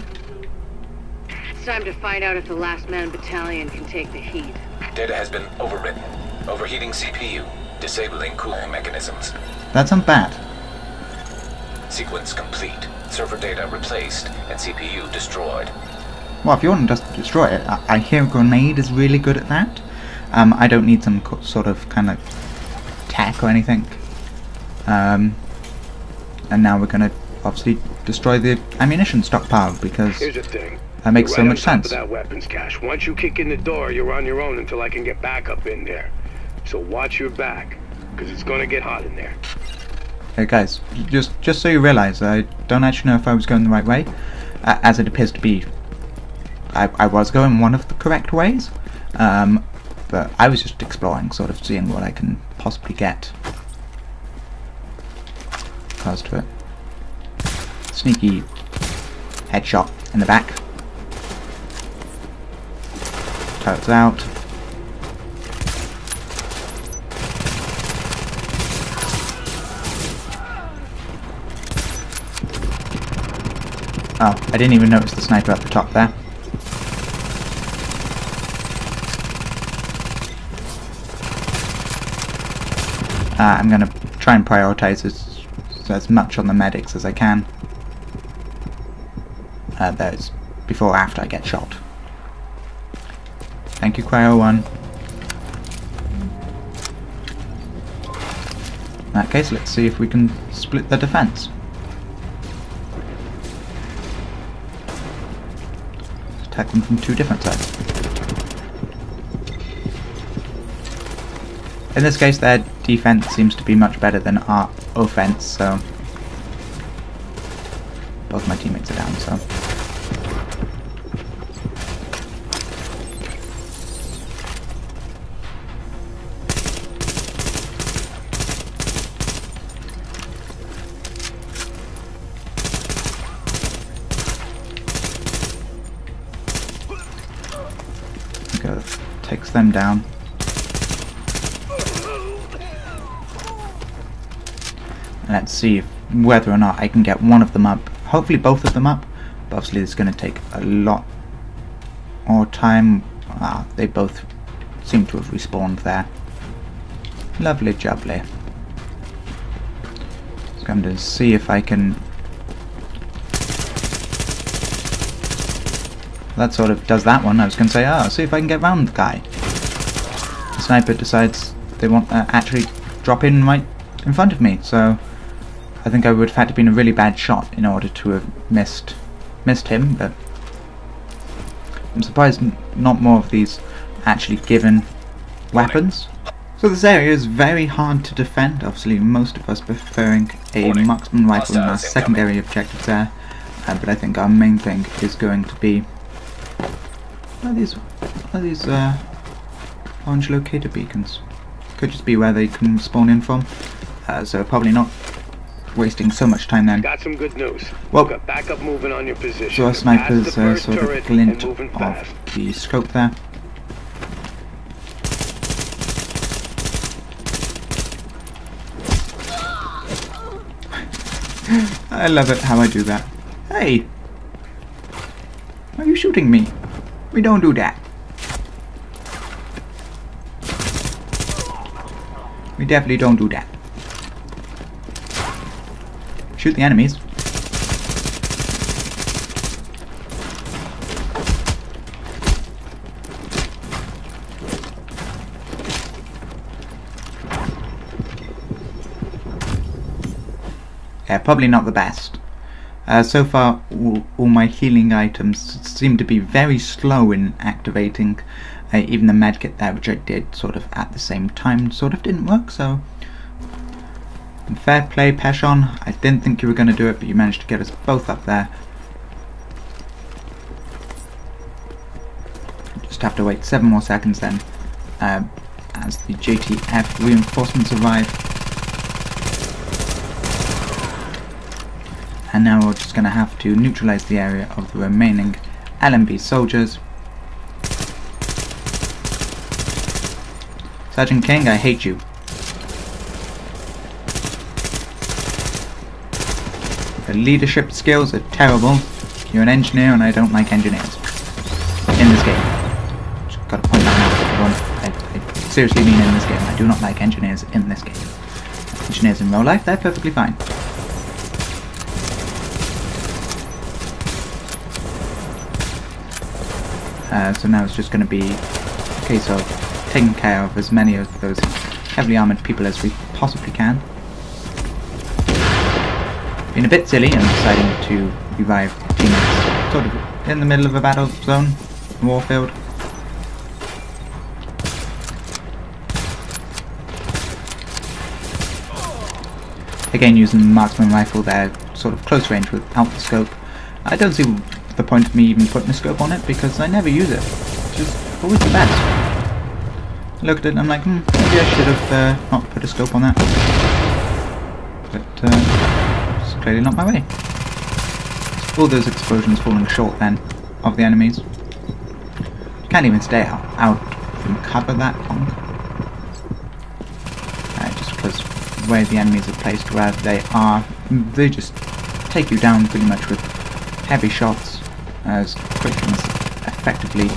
It's time to find out if the Last Man Battalion can take the heat. Data has been overwritten. Overheating CPU. Disabling cooling mechanisms. That's not bad. Sequence complete. Server data replaced and CPU destroyed. Well, if you want to just destroy it, I hear a grenade is really good at that. I don't need some sort of kind of tech or anything. And now we're going to obviously destroy the ammunition stockpile because here's the thing. That makes so much sense. That weapons cache. Once you kick in the door, you're on your own until I can get back up in there. So watch your back, because it's going to get hot in there. Hey guys, just so you realise, I don't actually know if I was going the right way, as it appears to be. I was going one of the correct ways, but I was just exploring, sort of seeing what I can possibly get. Close to it. Sneaky headshot in the back. Turrets out. Oh, I didn't even notice the sniper at the top there. I'm going to try and prioritise as much on the medics as I can. There's before or after I get shot. Thank you, Cryo1. In that case, let's see if we can split the defence. Attack them from two different sides. In this case, their defense seems to be much better than our offense, so both my teammates are down, so go, takes them down. Let's see whether or not I can get one of them up. Hopefully both of them up, but obviously it's going to take a lot more time. They both seem to have respawned there. Lovely jubbly. So I'm going to see if I can... That sort of does that one. I was going to say, I'll see if I can get round the guy. The sniper decides they want to actually drop in right in front of me, so I think I would have had to been a really bad shot in order to have missed him, but I'm surprised not more of these actually given weapons. So this area is very hard to defend, obviously most of us preferring a marksman rifle in our secondary objectives there, but I think our main thing is going to be... What are these orange locator beacons? Could just be where they can spawn in from, so probably not wasting so much time then. Got some good news. Well, got backup moving on your position. So our snipers sort of glint of the scope there. I love it how I do that. Hey! Why are you shooting me? We don't do that. We definitely don't do that. Shoot the enemies. Yeah, probably not the best. So far, all my healing items seem to be very slow in activating. Even the medkit there, which I did sort of at the same time, sort of didn't work, so... Fair play, Peshon. I didn't think you were going to do it, but you managed to get us both up there. Just have to wait 7 more seconds then, as the JTF reinforcements arrive. And now we're just going to have to neutralize the area of the remaining LMB soldiers. Sergeant King, I hate you. The leadership skills are terrible. You're an engineer and I don't like engineers. In this game. Just gotta point that out to everyone. I seriously mean in this game. I do not like engineers in this game. Engineers in real life, they're perfectly fine. So now it's just going to be a case of taking care of as many of those heavily armoured people as we possibly can. Being a bit silly and deciding to revive teammates sort of in the middle of a battle zone, warfield. Again, using the marksman rifle there, sort of close range without the scope. I don't see the point of me even putting a scope on it because I never use it. It's just always the best. I looked at it and I'm like, maybe I should have not put a scope on that. But it's clearly not my way. All those explosions falling short then of the enemies. You can't even stay out from cover that long. Just because where the enemies are placed, where they just take you down pretty much with heavy shots as quick and as effectively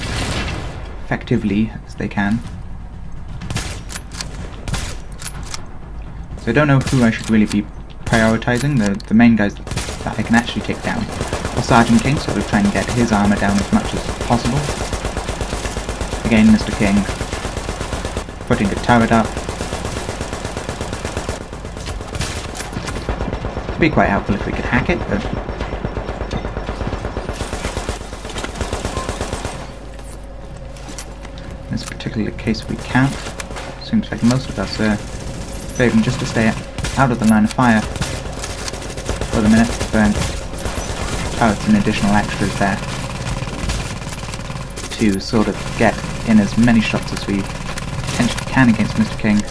as they can. So I don't know who I should really be prioritizing, the main guys that I can actually take down, or Sergeant King, sort of trying to get his armor down as much as possible. Again, Mr. King putting a turret up. It'd be quite helpful if we could hack it, but in this particular case we can't. Seems like most of us are favouring just to stay out of the line of fire for the minute, but turrets and additional extras there to sort of get in as many shots as we potentially can against Mr. King.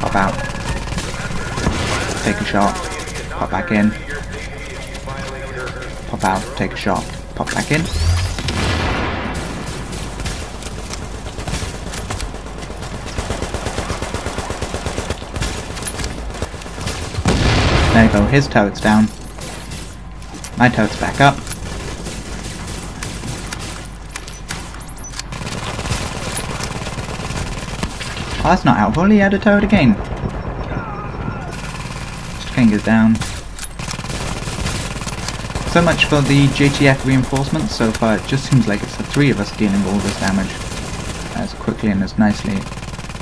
Pop out, take a shot, pop back in, pop out, take a shot, pop back in. There you go, his turret's down. My turret's back up. Oh, that's not helpful, he had a turret again. Mr. King is down. So much for the JTF reinforcements. So far it just seems like it's the three of us dealing all this damage as quickly and as nicely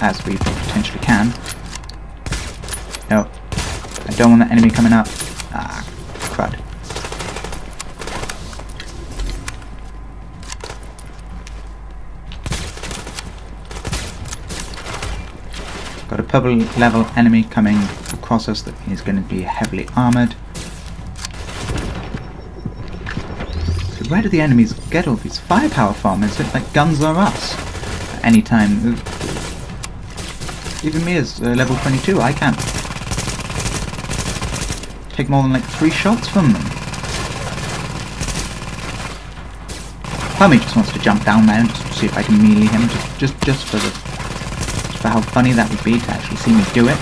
as we potentially can. No. I don't want the enemy coming up. Ah, crud. Got a purple level enemy coming across us that is going to be heavily armoured. So where do the enemies get all these firepower from? Is it like Guns Are Us? At any time. Even me as level 22, I can't take more than like 3 shots from them. Part of me just wants to jump down there and just see if I can melee him, just for how funny that would be to actually see me do it.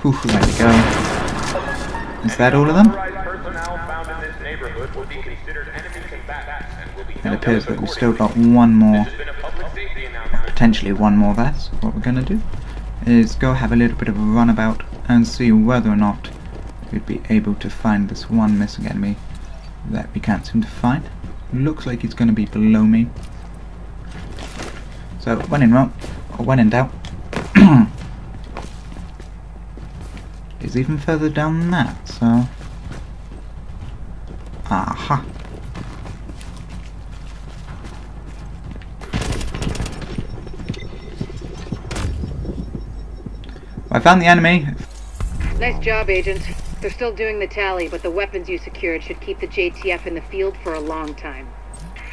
Oof, there we go. Is that all of them? It appears that we've still got one more, potentially one more there. So what we're going to do is go have a little bit of a runabout and see whether or not we'd be able to find this one missing enemy that we can't seem to find. Looks like he's going to be below me. So when in doubt, he's even further down than that. So, aha. I found the enemy. Nice job, Agent. They're still doing the tally, but the weapons you secured should keep the JTF in the field for a long time.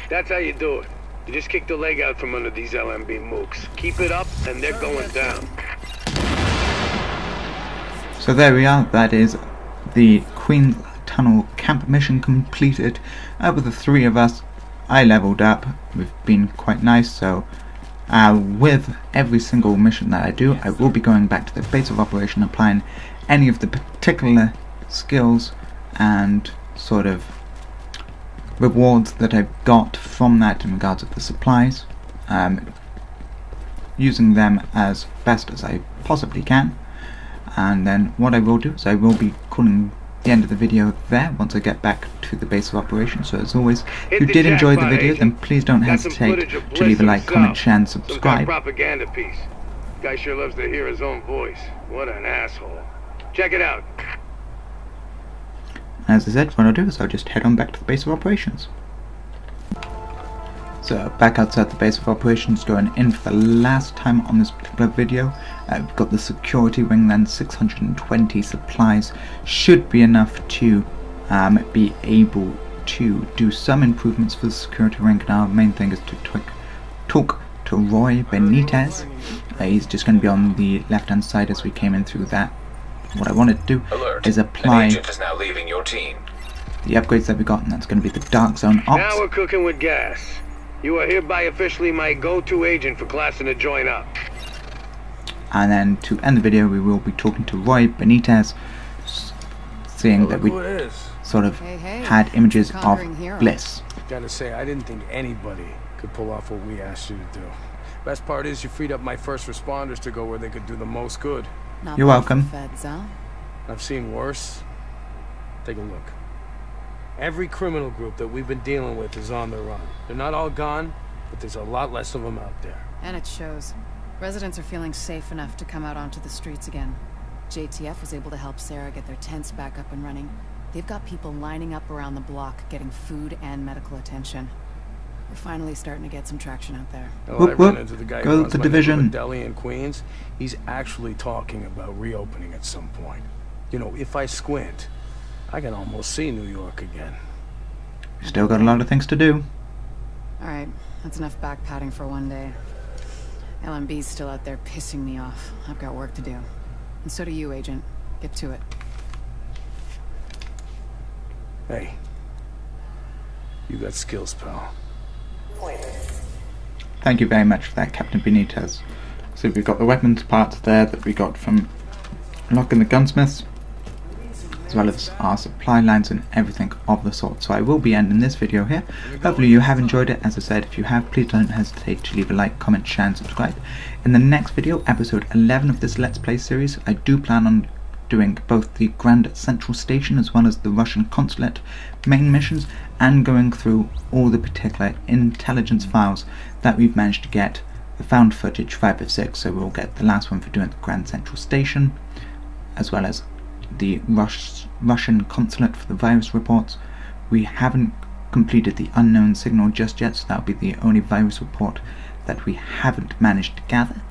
That's how you do it. You just kick the leg out from under these LMB mooks. Keep it up, and they're going down. So there we are. That is the Queen Tunnel camp mission completed. With the 3 of us, I leveled up. We've been quite nice, so with every single mission that I do, I will be going back to the base of operation, applying any of the particular skills and sort of rewards that I've got from that in regards to the supplies, using them as best as I possibly can. And then what I will do is I will be calling the end of the video there once I get back to the base of operations. So as always, if you did enjoy the video, then please don't hesitate to leave a like, comment, share and subscribe. Propaganda piece. Guy sure loves to hear his own voice. What an asshole. Check it out. As I said, what I'll do is I'll just head on back to the base of operations. So back outside the base of operations, going in for the last time on this particular video. We've got the security ring, then 620 supplies should be enough to be able to do some improvements for the security ring. And our main thing is to talk to Roy Benitez. He's just going to be on the left hand side as we came in through that. What I wanted to do is apply An agent is now leaving your team. the upgrades that we got, and that's going to be the Dark Zone Ops. Now we're cooking with gas. You are hereby officially my go-to agent for classing to join up. And then to end the video, we will be talking to Roy Benitez, seeing that we sort of had images of Bliss. Gotta say, I didn't think anybody could pull off what we asked you to do. Best part is you freed up my first responders to go where they could do the most good. You're welcome. Feds, huh? I've seen worse. Take a look. Every criminal group that we've been dealing with is on the run. They're not all gone, but there's a lot less of them out there. And it shows. Residents are feeling safe enough to come out onto the streets again. JTF was able to help Sarah get their tents back up and running. They've got people lining up around the block, getting food and medical attention. We're finally starting to get some traction out there. Well, I ran into the guy who runs the my division deli in Queens. He's actually talking about reopening at some point. You know, if I squint, I can almost see New York again. Still got a lot of things to do. Alright, that's enough back-patting for one day. LMB's still out there pissing me off. I've got work to do. And so do you, Agent. Get to it. Hey. You got skills, pal. Thank you very much for that, Captain Benitez. So we've got the weapons parts there that we got from Locke and the Gunsmiths, as well as our supply lines and everything of the sort. So I will be ending this video here. Hopefully you have enjoyed it. As I said, if you have, please don't hesitate to leave a like, comment, share and subscribe. In the next video, episode 11 of this Let's Play series, I do plan on doing both the Grand Central Station as well as the Russian Consulate main missions, and going through all the particular intelligence files that we've managed to get, the found footage 5 of 6, so we'll get the last one for doing the Grand Central Station, as well as the Russian Consulate for the virus reports. We haven't completed the unknown signal just yet, so that'll be the only virus report that we haven't managed to gather.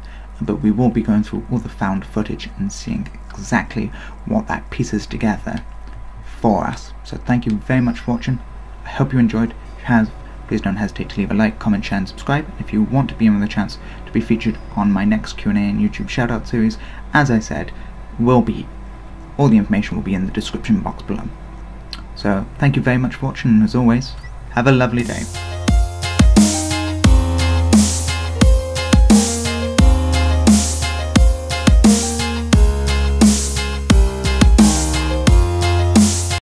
But we will be going through all the found footage and seeing exactly what that pieces together for us. So thank you very much for watching. I hope you enjoyed. If you have, please don't hesitate to leave a like, comment, share and subscribe. If you want to be in with a chance to be featured on my next Q&A and YouTube shoutout series, as I said, all the information will be in the description box below. So thank you very much for watching, and as always, have a lovely day.